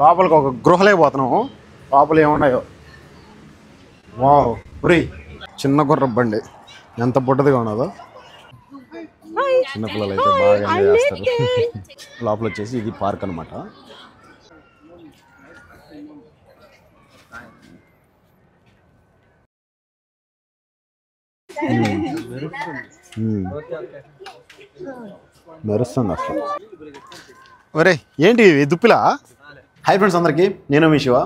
లోపలికి ఒక గృహలే పోతున్నాము. లోపల ఏమున్నాయో వావ్ ఫ్రీ చిన్న గుర్ర బండి ఎంత బుడ్డదిగా ఉన్నదో. చిన్నపిల్లలు అయితే బాగా ఎంజాయ్ చేస్తారు. లోపల వచ్చేసి ఇది పార్క్ అనమాట. మెరుస్తుంది అసలు. ఒరే ఏంటి దుప్పిలా? హాయ్ ఫ్రెండ్స్ అందరికీ, నేను మీ శివ.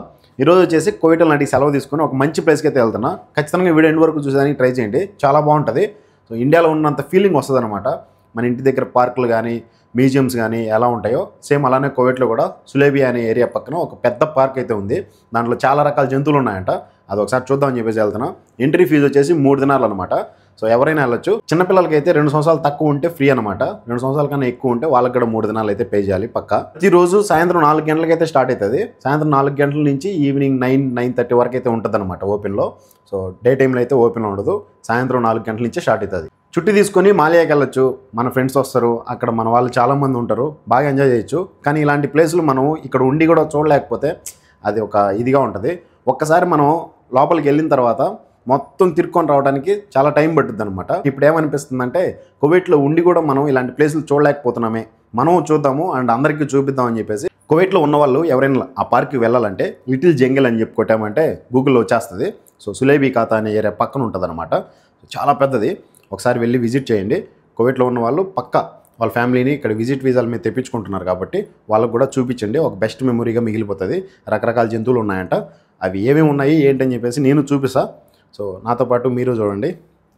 ఈరోజు వచ్చేసి కోవిటల్ నాటికి సెలవు తీసుకుని ఒక మంచి ప్లేస్కి అయితే వెళ్తున్నా. ఖచ్చితంగా వీడియో ఎండ్ వరకు చూసేదానికి ట్రై చేయండి, చాలా బాగుంటుంది. సో ఇండియాలో ఉన్నంత ఫీలింగ్ వస్తుంది అనమాట. మన ఇంటి దగ్గర పార్కులు కానీ మ్యూజియంస్ కానీ ఎలా ఉంటాయో సేమ్ అలానే కోవిట్లో కూడా సులేబియా అనే ఏరియా పక్కన ఒక పెద్ద పార్క్ అయితే ఉంది. దాంట్లో చాలా రకాల జంతువులు ఉన్నాయంట. అది ఒకసారి చూద్దామని చెప్పేసి వెళ్తున్నా. ఎంట్రీ ఫీజు వచ్చేసి 3 దినాలు అనమాట. సో ఎవరైనా వెళ్ళొచ్చు. చిన్నపిల్లలకి అయితే 2 సంవత్సరాలు తక్కువ ఉంటే ఫ్రీ అనమాట. 2 సంవత్సరాల కన్నా ఎక్కువ ఉంటే వాళ్ళకి కూడా 3 దినాలు అయితే పే చేయాలి పక్క. ప్రతిరోజు సాయంత్రం 4 గంటలకి అయితే స్టార్ట్ అవుతుంది. సాయంత్రం 4 గంటల నుంచి ఈవినింగ్ 9-9:30 వరకు అయితే ఉంటుంది అనమాట ఓపెన్లో. సో డే టైంలో అయితే ఓపెన్ ఉండదు. సాయంత్రం 4 గంటల నుంచి స్టార్ట్ అవుతుంది. చుట్టి తీసుకొని మాలియాకి వెళ్ళొచ్చు. మన ఫ్రెండ్స్ వస్తారు, అక్కడ మన వాళ్ళు చాలామంది ఉంటారు, బాగా ఎంజాయ్ చేయొచ్చు. కానీ ఇలాంటి ప్లేసులు మనం ఇక్కడ ఉండి కూడా చూడలేకపోతే అది ఒక ఇదిగా ఉంటుంది. ఒక్కసారి మనం లోపలికి వెళ్ళిన తర్వాత మొత్తం తిరుక్కొని రావడానికి చాలా టైం పట్టుద్ది అనమాట. ఇప్పుడు ఏమనిపిస్తుందంటే కువైట్లో ఉండి కూడా మనం ఇలాంటి ప్లేసులు చూడలేకపోతున్నామే, మనం చూద్దాము అండ్ అందరికీ చూపిద్దామని చెప్పేసి కువైట్లో ఉన్న వాళ్ళు ఎవరైనా ఆ పార్క్కి వెళ్ళాలంటే లిటిల్ జంగిల్ అని చెప్పి కొట్టామంటే గూగుల్లో వచ్చేస్తుంది. సో సులేబీ ఖాతా అనే ఏరియా పక్కన ఉంటుంది అనమాట. చాలా పెద్దది. ఒకసారి వెళ్ళి విజిట్ చేయండి. కువైట్లో ఉన్న వాళ్ళు పక్క వాళ్ళ ఫ్యామిలీని ఇక్కడ విజిట్ వీసాల మీద తెప్పించుకుంటున్నారు కాబట్టి వాళ్ళకు కూడా చూపించండి. ఒక బెస్ట్ మెమొరీగా మిగిలిపోతుంది. రకరకాల జంతువులు ఉన్నాయంట. అవి ఏమేమి ఉన్నాయి ఏంటని చెప్పేసి నేను చూపిస్తా. సో నాతో పాటు మీరు చూడండి,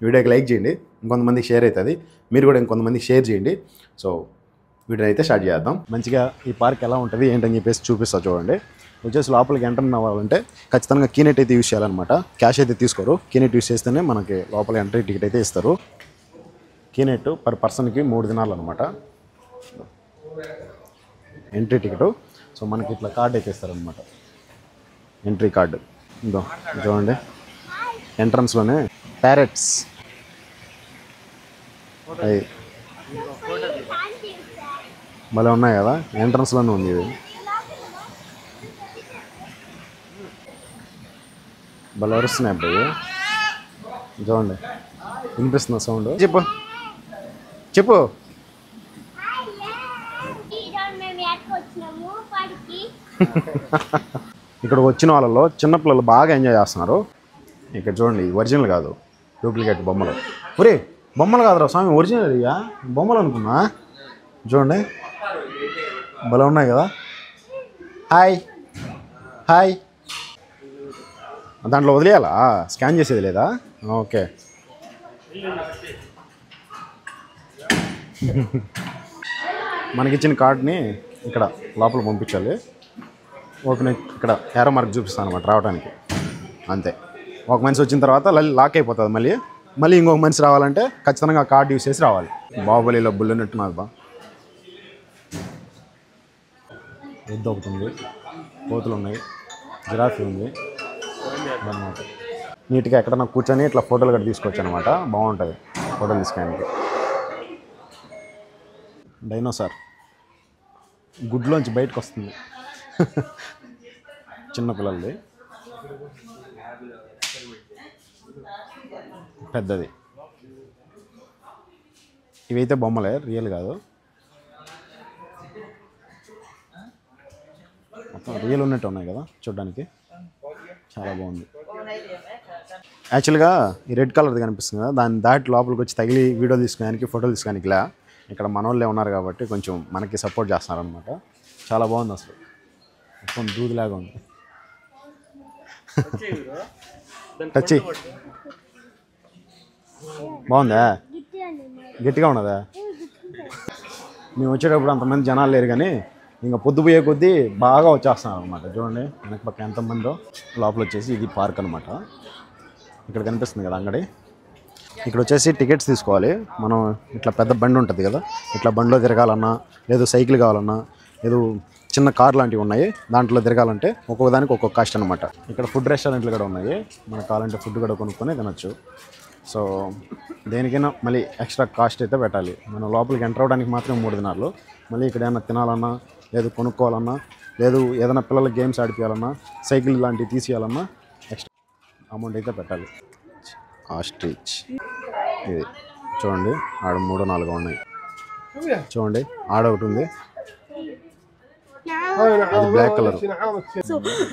వీడియోకి లైక్ చేయండి, ఇంకొంతమందికి షేర్ అవుతుంది. మీరు కూడా ఇంకొంతమందికి షేర్ చేయండి. సో వీడియో అయితే స్టార్ట్ చేద్దాం. మంచిగా ఈ పార్క్ ఎలా ఉంటుంది ఏంటని చెప్పేసి చూపిస్తా. చూడండి, వచ్చేసి లోపలికి ఎంటర్ అవ్వాలంటే ఖచ్చితంగా కీనెట్ అయితే యూస్ చేయాలన్నమాట. క్యాష్ అయితే తీసుకోరు. కీనెట్ యూస్ చేస్తేనే మనకి లోపల ఎంట్రీ టికెట్ అయితే ఇస్తారు. కీనెట్ పర్ పర్సన్కి 3 దినాలు అనమాట ఎంట్రీ టికెట్. సో మనకి ఇట్లా కార్డు అయితే ఇస్తారనమాట, ఎంట్రీ కార్డు. ఇదో చూడండి, ఎంట్రన్స్లోనే ప్యారెట్స్ అవి భలే ఉన్నాయి కదా. ఎంట్రన్స్లోనే ఉంది ఇది, భలే అరుస్తున్నాయి అబ్బాయి. చూడండి, వినిపిస్తున్న సౌండ్. చెప్పు చెప్పు. ఇక్కడ వచ్చిన వాళ్ళలో చిన్నపిల్లలు బాగా ఎంజాయ్ చేస్తున్నారు. ఇక్కడ చూడండి, ఒరిజినల్ కాదు, డూప్లికేట్ బొమ్మలు. ఒరే బొమ్మలు కాదురా స్వామి, ఒరిజినల్ ఇక బొమ్మలు అనుకున్నా. చూడండి భలే ఉన్నాయి కదా. Hi hi. దాంట్లో వదిలేయాలా? స్కాన్ చేసేది లేదా? ఓకే. మనకిచ్చిన కార్డ్ని ఇక్కడ లోపల పంపించాలి. ఓపెన్ ఇక్కడ ఏరో మార్క్ చూపిస్తాను అనమాట రావడానికి. అంతే. ఒక మనిషి వచ్చిన తర్వాత లాక్ అయిపోతుంది. మళ్ళీ ఇంకొక మనిషి రావాలంటే ఖచ్చితంగా కార్డు యూస్ చేసి రావాలి. బాహుబలిలో బుల్లెనట్టున్నది బా. ఎద్దు ఒకటి ఉంది, కోతులు ఉన్నాయి, జిరాఫీ ఉంది అన్నమాట. నీట్గా ఎక్కడన్నా కూర్చొని ఇట్లా ఫోటోలు కూడా తీసుకోవచ్చు అనమాట. బాగుంటుంది ఫోటోలు తీసుకోవడానికి. డైనోసార్ గుడ్లోంచి బయటకు వస్తుంది. చిన్నపిల్లలది, పెద్దది. ఇవైతే బొమ్మలే, రియల్ కాదు. మొత్తం రియల్ ఉన్నట్టు ఉన్నాయి కదా చూడడానికి. చాలా బాగుంది. యాక్చువల్గా ఈ రెడ్ కలర్ది కనిపిస్తుంది కదా, దాని దాటి లోపలికి వచ్చి తగిలి వీడియో తీసుకోవడానికి ఫోటోలు తీసుకోవడానికి ఇలా ఇక్కడ మన వాళ్ళే ఉన్నారు కాబట్టి కొంచెం మనకి సపోర్ట్ చేస్తున్నారు అనమాట. చాలా బాగుంది అసలు, మొత్తం దూదిలాగా ఉంది. టచ్ బాగుందా? గట్టిగా ఉన్నదా? మేము వచ్చేటప్పుడు అంతమంది జనాలు లేరు కానీ ఇంకా పొద్దుపోయే కొద్దీ బాగా వచ్చేస్తున్నారు అనమాట. చూడండి వెనక పక్క ఎంతమందో. లోపల వచ్చేసి ఇది పార్క్ అనమాట. ఇక్కడ కనిపిస్తుంది కదా అంగడి. ఇక్కడ వచ్చేసి టికెట్స్ తీసుకోవాలి మనం. ఇట్లా పెద్ద బండి ఉంటుంది కదా, ఇట్లా బండిలో తిరగాలన్నా, లేదు సైకిల్ కావాలన్నా, లేదు చిన్న కార్ లాంటివి ఉన్నాయి దాంట్లో తిరగాలంటే ఒక్కొక్క దానికి ఒక్కొక్క కాస్ట్ అనమాట. ఇక్కడ ఫుడ్ రెస్టారెంట్లు కూడా ఉన్నాయి, మనకు కావాలంటే ఫుడ్ కూడా కొనుక్కొని తినొచ్చు. సో దేనికైనా మళ్ళీ ఎక్స్ట్రా కాస్ట్ అయితే పెట్టాలి. మనం లోపలికి ఎంటర్ అవ్వడానికి మాత్రం 3 దినాలు. మళ్ళీ ఇక్కడ ఏమైనా తినాలన్నా లేదు కొనుక్కోవాలన్నా లేదు ఏదైనా పిల్లలకి గేమ్స్ ఆడిపించాలన్నా సైకిల్ లాంటివి తీసేయాలన్నా ఎక్స్ట్రా అమౌంట్ అయితే పెట్టాలి. ఆస్ట్రిచ్ ఇది చూడండి, ఆడ 3 4 ఉన్నాయి చూడండి. ఆడ ఒకటి ఉంది, అది బ్లాక్ కలర్.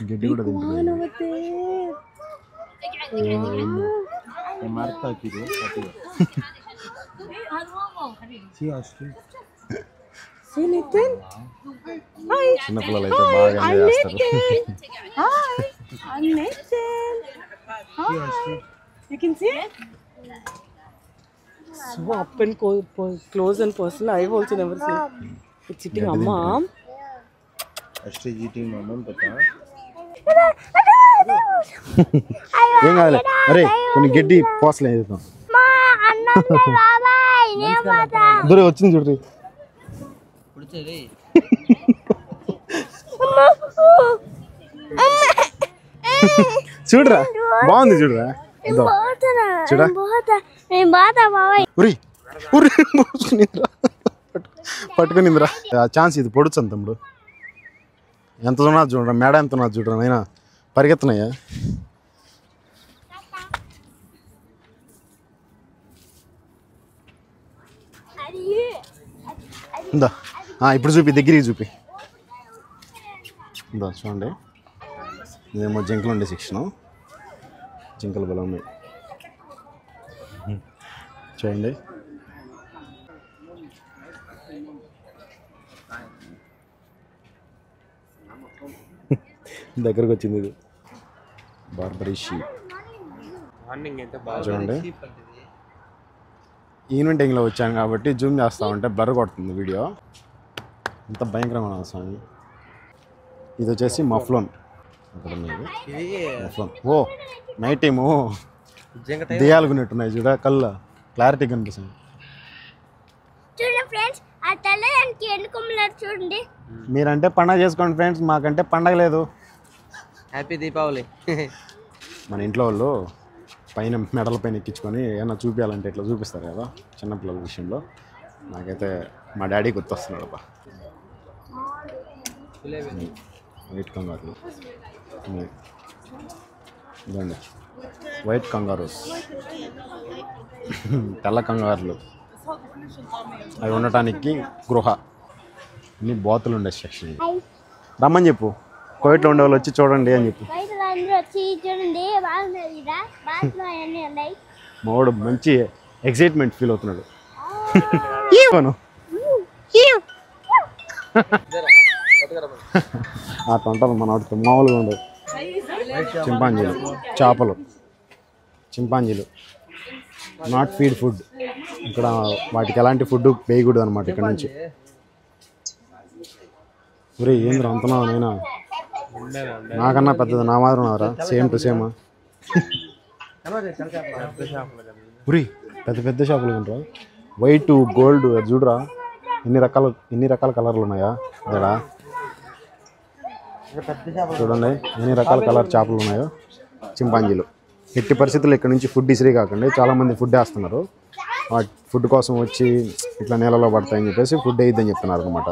గిడ్డి కూడా తింటుంది. చిన్నపిల్లలు అయితే బాగా ఎంజాయ్ చేస్తారు. So up and close and personal. I've also never seen. It's eating Amma. Actually eating Amma, pata. ఏం కాదులే. అరే కొన్ని గడ్డి పోసలే వేద్దాం. దూరం వచ్చింది చూడ్రి. చూడరా బాగుంది చూడరా. పట్టుకునిందిరా. ఛాన్స్ ఇది పొడుచు తమ్ముడు. ఎంత ఉన్నది చూడరా, మేడ ఎంత ఉన్నది చూడరా. అయినా పరిగెత్తున్నాయా. ఇందా ఇప్పుడు చూపి, దగ్గరికి చూపి. ఇందా చూడండి, ఇదేమో జింకలు ఉండే సెక్షను. జింకలు బలం ఉన్నాయి చూడండి. దగ్గరకు వచ్చింది ఇది బార్బరీ షీప్ చూడండి. ఈవెంటింగ్లో వచ్చాను కాబట్టి జూమ్ చేస్తా ఉంటే బ్లర్ కొడుతుంది వీడియో. అంత భయంకరంగా ఉంది స్వామి. ఇది వచ్చేసి మఫ్లోన్. అక్కడ మఫ్లోన్. ఓ నైట్ టైము దియాలు కొన్నట్టున్నాయి చూడ, కళ్ళు క్లారిటీ కనిపిస్తుంది. మీరంటే పండగ చేసుకోండి ఫ్రెండ్స్, మాకంటే పండగ లేదు. హ్యాపీ దీపావళి. మన ఇంట్లో వాళ్ళు పైన మెడల పైన ఎక్కించుకొని ఏమైనా చూపించాలంటే ఇట్లా చూపిస్తారు కదా చిన్నపిల్లల విషయంలో. నాకైతే మా డాడీ గుర్తొస్తున్నాడు అబ్బా. వైట్ కంగారు ఇదండి, వైట్ కంగారూస్. తెల్ల కంగారులు అవి ఉండటానికి గృహ. అన్ని బాతులు ఉండే సెక్షన్. రమ్మని చెప్పు, కోవిడ్లో ఉండే వాళ్ళు వచ్చి చూడండి అని చెప్పు. మావాడు మంచి ఎక్సైట్మెంట్ ఫీల్ అవుతున్నాడు. అట్లా ఉంటుంది మన వాటితో, మామూలుగా ఉండదు. చింపాంజీలు, చేపలు, చింపాంజీలు నాట్ ఫీడ్ ఫుడ్. ఇక్కడ వాటికి ఎలాంటి ఫుడ్ వేయకూడదు అనమాట ఇక్కడ నుంచి. ఒరే ఏంద్ర అంటున్నావు నైనా, నాకన్నా పెద్దది నా మాత్రం ఉన్నారా, సేమ్ టు సేమ్. ఉరి పెద్ద పెద్ద షాపులు ఉంటారా, వైట్ గోల్డ్ చూడరా, ఎన్ని రకాల కలర్లు ఉన్నాయా అదా. చూడండి ఎన్ని రకాల కలర్ చేపలు ఉన్నాయో. చింపాంజీలు ఎట్టి పరిస్థితుల్లో ఇక్కడ నుంచి ఫుడ్ ఇసిరీ కాకండి. చాలామంది ఫుడ్ వేస్తున్నారు, ఫుడ్ కోసం వచ్చి ఇట్లా నీళ్ళలో పడతాయని చెప్పేసి ఫుడ్ వేయద్దని చెప్తున్నారు అనమాట.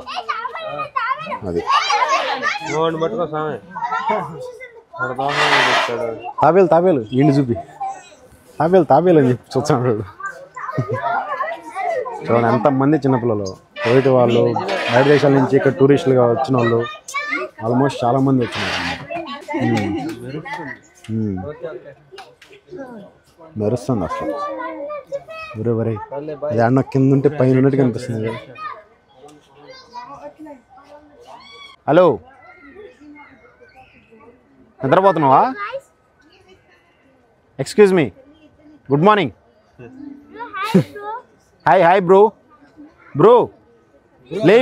అది తాబేలు ఇండి చూపి, తాబేలు అని చెప్పి చూస్తున్నాడు. చూడండి ఎంతమంది చిన్నపిల్లలు, కోవిడ్ వాళ్ళు, బయట దేశాల నుంచి ఇక్కడ టూరిస్టులుగా వచ్చిన వాళ్ళు ఆల్మోస్ట్ చాలామంది వచ్చినారు. మెరుస్తుంది అసలు. వరే అది అన్న కింద ఉంటే పైన ఉన్నట్టు కనిపిస్తుంది కదా. హలో, నిద్రపోతున్నావా? Excuse me, good morning. Hi bro. లే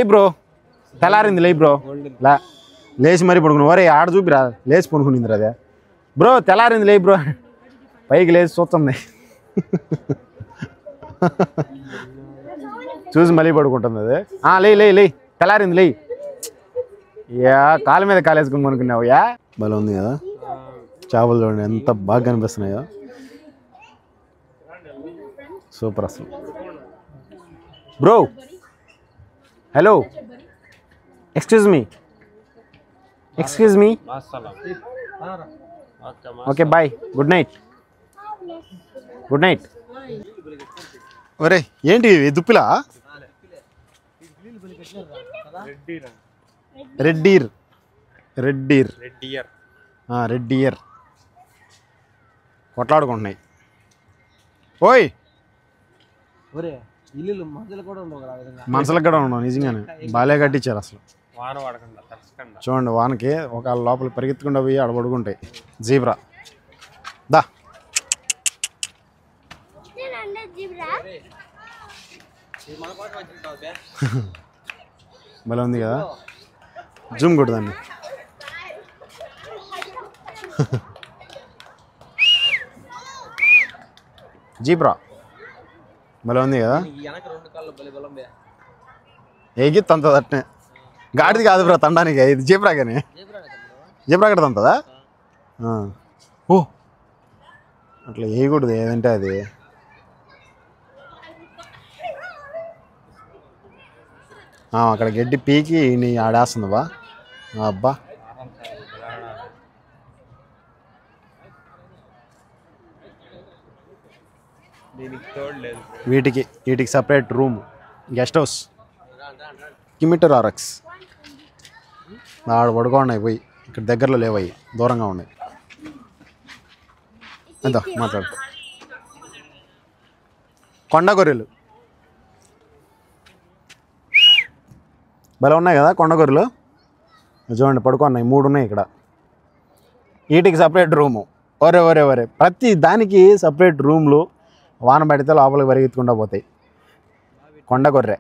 బ్రో తెల్లారింది. లే బ్రో లేచి మరీ పడుకున్నావు. వరే ఆడ చూపిరా, లేచి పడుకునిందిరా అదే. బ్రో తెల్లారింది, లే బ్రో. పైకి లేచి చూస్తుంది, చూసి మళ్ళీ పడుకుంటుంది అదే. లే తెల్లారింది, లే. యా కాలు మీద కాలేసుకుని అనుకున్నావు. యా భలే ఉంది కదా. చేపలు చూడండి ఎంత బాగా కనిపిస్తున్నాయో, సూపర్ అసలు. Bro hello excuse me okay bye good night ఒరే ఏంటి ఇవి దుప్పిలా రెడ్ డియర్ కొట్లాడుకుంటున్నాయి. ఓయ్ ఇల్లు మనుషులు కూడా ఉండవు కదా మనసులకు కూడా ఉండవు నిజంగానే. బాలే కట్టించారు అసలు. చూడండి వానకి ఒక లోపల పరిగెత్తుకుండా పోయి ఆడ పడుకుంటాయి. జీబ్రా దా భలే ఉంది కదా. జూమ్ కొట్టుదాన్ని. జీబ్రా భలే ఉంది కదా. ఏగి తంతది అట్నే. గాడిది కాదు బ్రా తండానికి, ఇది జీబ్రా కానీ. జీబ్రా కూడా తంతదా? ఓ అట్లా వేయకూడదు ఏదంటే అది. అక్కడ గడ్డి పీకి నీ ఆడేస్తుంది బా. అబ్బా వీటికి సపరేట్ రూమ్, గెస్ట్ హౌస్. కిమిటర్ ఆర్ఎక్స్ ఆడ పడుకోన్నాయి పోయి. ఇక్కడ దగ్గరలో లేవయ్యి, దూరంగా ఉన్నాయి. ఎంత మాట్లాడు. కొండ గొర్రెలు భలే ఉన్నాయి కదా కొండ గొర్రెలు. చూడండి పడుకున్నాయి, 3 ఉన్నాయి ఇక్కడ. వీటికి సపరేట్ రూము. ఒరే ప్రతి దానికి సపరేట్ రూమ్లు. వాన పడితే లోపలికి పరిగెత్తుకుండా పోతాయి. కొండ గొర్రె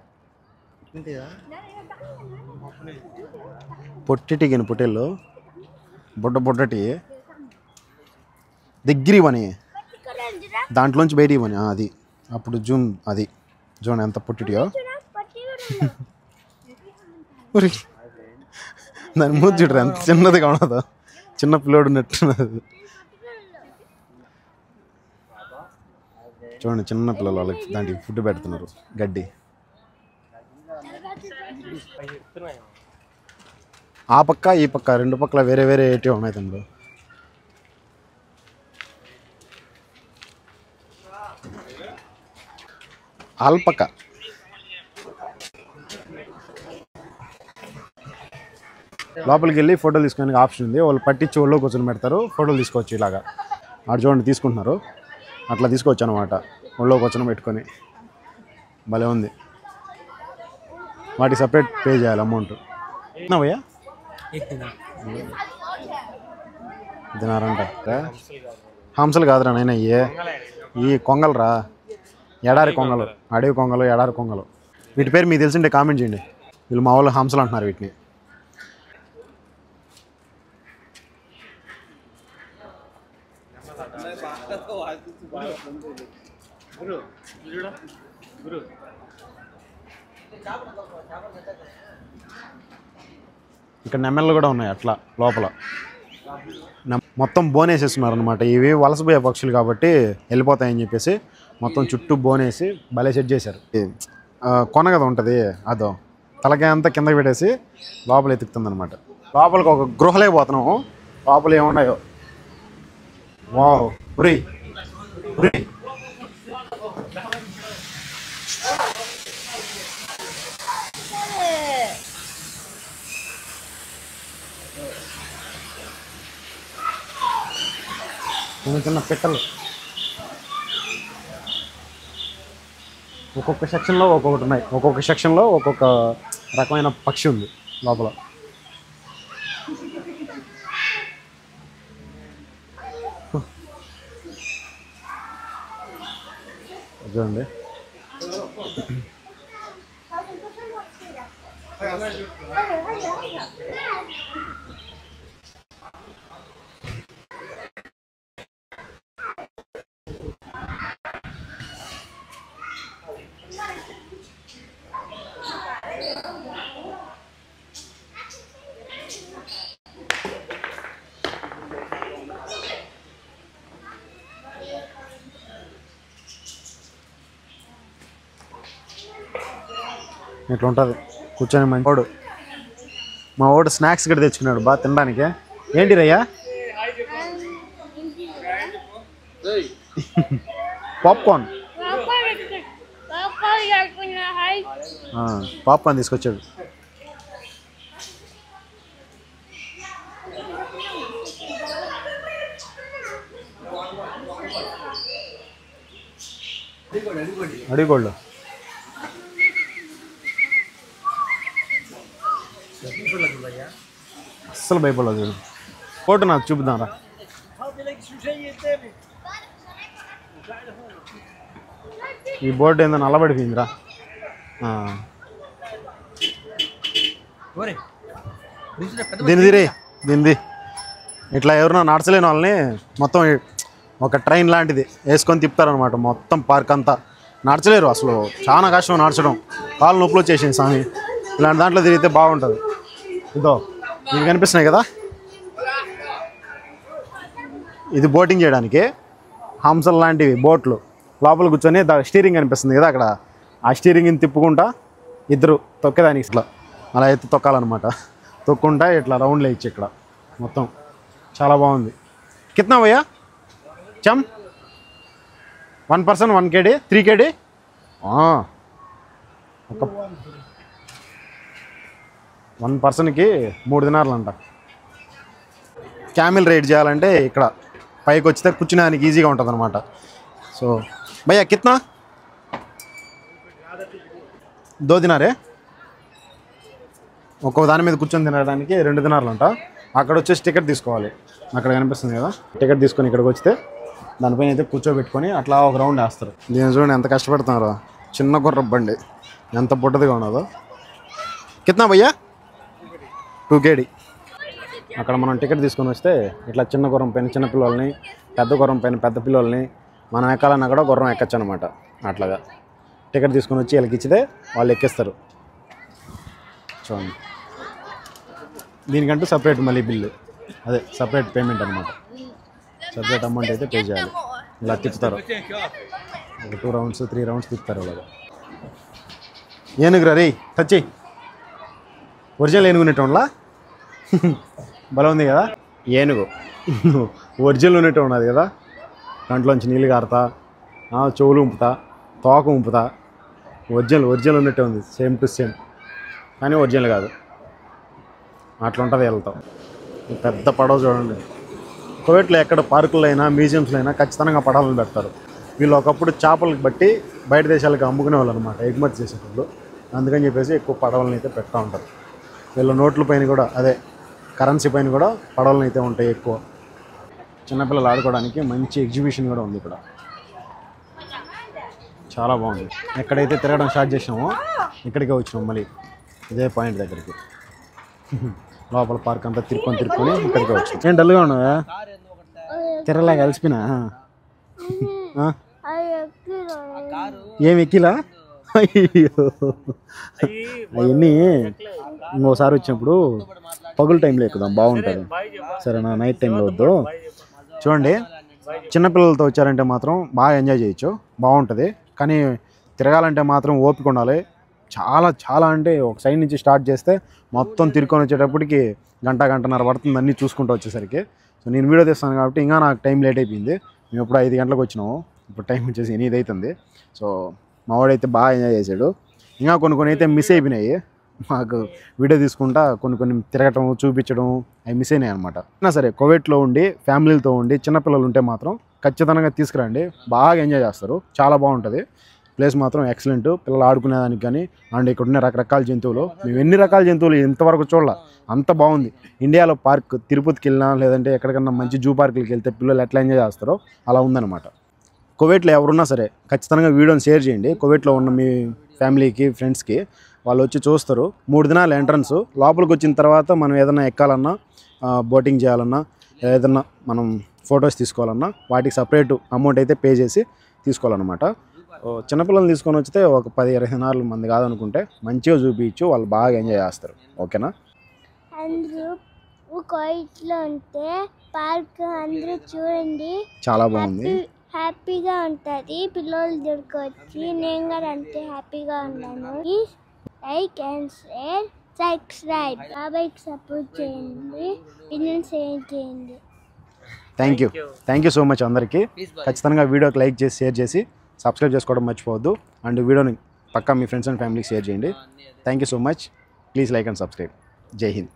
పొట్టిటిగిన పొట్టేళ్ళు బుడ్డటి దగ్గరివని దాంట్లోంచి బయటికి ఇవ్వని అది. అప్పుడు జూమ్ అది చూడండి ఎంత పొట్టిటియో. దాని మూతి చూడరు ఎంత చిన్నదిగా ఉండదు. చిన్న పిల్లోడు ఉన్నట్టున్నది. చూడండి చిన్న పిల్లలు వాళ్ళకి దాంట్లో ఫుడ్ పెడుతున్నారు, గడ్డి. ఆ పక్క ఈ పక్క 2 పక్కల వేరే ఏటివి ఉన్నాయి తమ్ముడు. ఆల్పక్క లోపలికి వెళ్ళి ఫోటోలు తీసుకునే ఆప్షన్ ఉంది. వాళ్ళు పట్టించి ఒళ్ళో కూర్చొని పెడతారు, ఫోటోలు తీసుకోవచ్చు. ఇలాగా ఆడు చూడండి తీసుకుంటున్నారు. అట్లా తీసుకోవచ్చు అనమాట, ఒళ్ళో కూర్చొని పెట్టుకొని. భలే ఉంది. వాటికి సపరేట్ పే చేయాలి అమౌంట్. భయ్యా తినారంట. హంసలు కాదురా నాయన, ఈ కొంగలు రా. ఎడారి కొంగలు, అడవి కొంగలు, ఎడారి కొంగలు. వీటి పేరు మీకు తెలిసింటే కామెంట్ చేయండి. వీళ్ళు మా వాళ్ళు హంసలు అంటున్నారు వీటిని. ఇక్కడ నెమ్మళ్ళు కూడా ఉన్నాయి అట్లా లోపల. మొత్తం బోనేసేస్తున్నారు అనమాట. ఇవి వలసపోయే పక్షులు కాబట్టి వెళ్ళిపోతాయని చెప్పేసి మొత్తం చుట్టూ బోనేసి భలే సెట్ చేశారు. కొన కదా ఉంటుంది, అదో తలకాయ అంతా కిందకి పెట్టేసి లోపల ఎత్తుకుతుంది అనమాట. లోపలికి ఒక గృహలే పోతున్నాము. లోపల ఏమున్నాయో వావ్. ఉరి చిన్న పిట్టలు. ఒక్కొక్క సెక్షన్లో ఒక్కొక్కటి ఉన్నాయి. ఒక్కొక్క సెక్షన్లో ఒక్కొక్క రకమైన పక్షి ఉంది లోపల. చూడండి ఇట్లా ఉంటుంది కూర్చొని మంచి మా వాడు స్నాక్స్ కూడా తెచ్చుకున్నాడు బాగా తినడానికి. ఏంటి రయ్యా? పాప్కార్న్. పాప్కార్న్ తీసుకొచ్చాడు. అడిగోళ్ళు అస్సలు భయపడలేదు. ఫోటో నాకు చూపుదాంరా. ఈ బోర్డు ఏందో నల్లబడిపోయిందిరా. దీనిది ఇట్లా ఎవరినో నడచలేని వాళ్ళని మొత్తం ఒక ట్రైన్ లాంటిది వేసుకొని తిప్పుతారనమాట. మొత్తం పార్క్ అంతా నడచలేరు అసలు, చాలా కష్టం నడచడం. కాళ్ళు నొప్పులు వచ్చేసింది స్వామి. ఇలాంటి దాంట్లో తిరిగితే బాగుంటుంది. ఇదో మీకు కనిపిస్తున్నాయి కదా, ఇది బోటింగ్ చేయడానికి హంసలు లాంటివి బోట్లు. లోపల కూర్చొని స్టీరింగ్ కనిపిస్తుంది కదా అక్కడ, ఆ స్టీరింగ్ని తిప్పుకుంటా ఇద్దరు తొక్కేదానికి ఇట్లా అలా ఎత్తి తొక్కాలన్నమాట. తొక్కుంటా ఇట్లా రౌండ్లు వేయచ్చు ఇక్కడ మొత్తం. చాలా బాగుంది. కిतना భయ్యా? చమ్ 1 person 1 kg 3 kg ఒక 1 personకి 3 దినార్లు అంట. క్యామిల్ రైడ్ చేయాలంటే ఇక్కడ పైకి వచ్చితే కూర్చునేదానికి ఈజీగా ఉంటుంది అనమాట. సో భయ్యా కిतना 2 దినారే? ఒక్కో దాని మీద కూర్చొని తినడానికి 2 దినార్లు అంట. అక్కడ వచ్చేసి టికెట్ తీసుకోవాలి. అక్కడ కనిపిస్తుంది కదా, టికెట్ తీసుకొని ఇక్కడికి వచ్చితే దానిపైన అయితే కూర్చోబెట్టుకొని అట్లా ఒక రౌండ్ వేస్తారు. దీని చూడండి ఎంత కష్టపడుతున్నారో. చిన్న గుర్ర బండి ఎంత బుడ్డదిగా ఉన్నదో. కిतना భయ్యా? 2 kg. అక్కడ మనం టికెట్ తీసుకొని వస్తే ఇట్లా చిన్న గుర్రం పైన చిన్న పిల్లల్ని, పెద్ద గుర్రం పైన పెద్ద పిల్లల్ని మనం ఎక్కాలన్నా కూడా గుర్రం ఎక్కచ్చు అనమాట. అట్లాగా టికెట్ తీసుకొని వచ్చి వీళ్ళకి ఇచ్చితే వాళ్ళు ఎక్కిస్తారు. చూడండి, దీనికంటూ సపరేట్ మళ్ళీ బిల్లు, అదే సపరేట్ పేమెంట్ అనమాట. సపరేట్ అమౌంట్ అయితే పే చేయాలి. ఇలా తిప్పుతారు ఒక 2 rounds 3 rounds తిప్పుతారు అలాగా. ఏనుగురా రే టచ్ ఒరిజినల్ ఏనుగు ఉన్నట్టులా బలం ఉంది కదా. ఏనుగు ఒరిజినల్ ఉన్నట్టు ఉన్నది కదా. కంట్లోంచి నీళ్ళు కారుతా, చెవులు ఉంపుతా, తోక ఉంపుతా. ఒరిజినల్ ఉన్నట్టే ఉంది, సేమ్ టు సేమ్. కానీ ఒరిజినల్ కాదు, అట్లా ఉంటుంది వెళ్తాం. పెద్ద పడవ చూడండి. కువైట్లో ఎక్కడ పార్కుల్లో అయినా మ్యూజియంస్లో అయినా ఖచ్చితంగా పడవలను పెడతారు. వీళ్ళు ఒకప్పుడు చేపలకు బట్టి బయట దేశాలకు అమ్ముకునే వాళ్ళు అనమాట, ఎగుమతి చేసేటప్పుడు. అందుకని చెప్పేసి ఎక్కువ పడవలను అయితే పెడతా ఉంటారు. వీళ్ళ నోట్ల పైన కూడా అదే కరెన్సీ పైన కూడా పడవలను అయితే ఉంటాయి ఎక్కువ. చిన్నపిల్లలు ఆడుకోవడానికి మంచి ఎగ్జిబిషన్ కూడా ఉంది ఇక్కడ. చాలా బాగుంది. ఎక్కడైతే తిరగడం స్టార్ట్ చేసినామో ఇక్కడికే వచ్చినాం మళ్ళీ ఇదే పాయింట్ దగ్గరికి. లోపల పార్క్ అంతా తిరుక్కొని ఇక్కడికి వచ్చినాం. ఏం డల్గా ఉన్నావా? తిరగలా కలిసిపోయినా? ఏమి ఎక్కిలా? అయ్యో, అవన్నీ ఇంకోసారి వచ్చినప్పుడు పగులు టైంలో ఎక్కుదాం, బాగుంటుంది. సరేనా? నైట్ టైంలో వద్దు. చూడండి, చిన్నపిల్లలతో వచ్చారంటే మాత్రం బాగా ఎంజాయ్ చేయొచ్చు, బాగుంటుంది. కానీ తిరగాలంటే మాత్రం ఓపిక ఉండాలి. చాలా అంటే ఒక సైడ్ నుంచి స్టార్ట్ చేస్తే మొత్తం తిరుక్కొని వచ్చేటప్పటికి గంటన్నర పడుతుంది అన్నీ చూసుకుంటూ వచ్చేసరికి. సో నేను వీడియో తీస్తాను కాబట్టి ఇంకా నాకు టైం లేట్ అయిపోయింది. మేము ఇప్పుడు 5 గంటలకు వచ్చినాము, ఇప్పుడు టైం వచ్చేసి 8 అవుతుంది. సో మా వాడైతే బాగా ఎంజాయ్ చేశాడు. ఇంకా కొన్ని అయితే మిస్ అయిపోయినాయి. మాకు వీడియో తీసుకుంటా కొన్ని తిరగటం చూపించడం అవి మిస్ అయినాయి అనమాట. అయినా సరే కువైట్లో ఉండి ఫ్యామిలీలతో ఉండి చిన్నపిల్లలు ఉంటే మాత్రం ఖచ్చితంగా తీసుకురండి, బాగా ఎంజాయ్ చేస్తారు. చాలా బాగుంటుంది ప్లేస్ మాత్రం, ఎక్సలెంట్. పిల్లలు ఆడుకునేదానికి కానీ అండ్ ఇక్కడ ఉన్న రకరకాల జంతువులు, మేము ఎన్ని రకాల జంతువులు ఇంతవరకు చూడాల, అంత బాగుంది. ఇండియాలో పార్క్ తిరుపతికి వెళ్ళినా లేదంటే ఎక్కడికన్నా మంచి జూ పార్కులకి వెళ్తే పిల్లలు ఎట్లా ఎంజాయ్ చేస్తారో అలా ఉందన్నమాట. కువైట్లో ఎవరున్నా సరే ఖచ్చితంగా వీడియోని షేర్ చేయండి. కువైట్లో ఉన్న మీ ఫ్యామిలీకి ఫ్రెండ్స్కి, వాళ్ళు వచ్చి చూస్తారు. 3 దినాలు ఎంట్రన్స్. లోపలికి వచ్చిన తర్వాత మనం ఏదైనా ఎక్కాలన్నా, బోటింగ్ చేయాలన్నా, ఏదన్నా మనం ఫొటోస్ తీసుకోవాలన్నా వాటికి సపరేట్ అమౌంట్ అయితే పే చేసి తీసుకోవాలన్నమాట. చిన్నపిల్లల్ని తీసుకొని వస్తే ఒక 10-20 మంది కాదనుకుంటే మంచిగా చూపించు, వాళ్ళు బాగా ఎంజాయ్ చేస్తారు. ఓకేనా? అందరూ కువైట్లో ఉంటే పార్క్ అందరూ చూడండి, చాలా బాగుంది, హ్యాపీగా ఉంటుంది. పిల్లలు దొరకొచ్చి నేను కూడా అంతే హ్యాపీగా ఉన్నాను. Like and share subscribe. బాబాయ్కి సపోర్ట్ చేయండి, పిల్లల్ని షేర్ చేయండి. థ్యాంక్ యూ సో మచ్ అందరికీ. ఖచ్చితంగా వీడియోకి లైక్ చేసి షేర్ చేసి సబ్స్క్రైబ్ చేసుకోవడం మర్చిపోవద్దు. అండ్ వీడియోని పక్కా మీ ఫ్రెండ్స్ అండ్ ఫ్యామిలీకి షేర్ చేయండి. Thank you so much. Please like and subscribe. జై హింద్.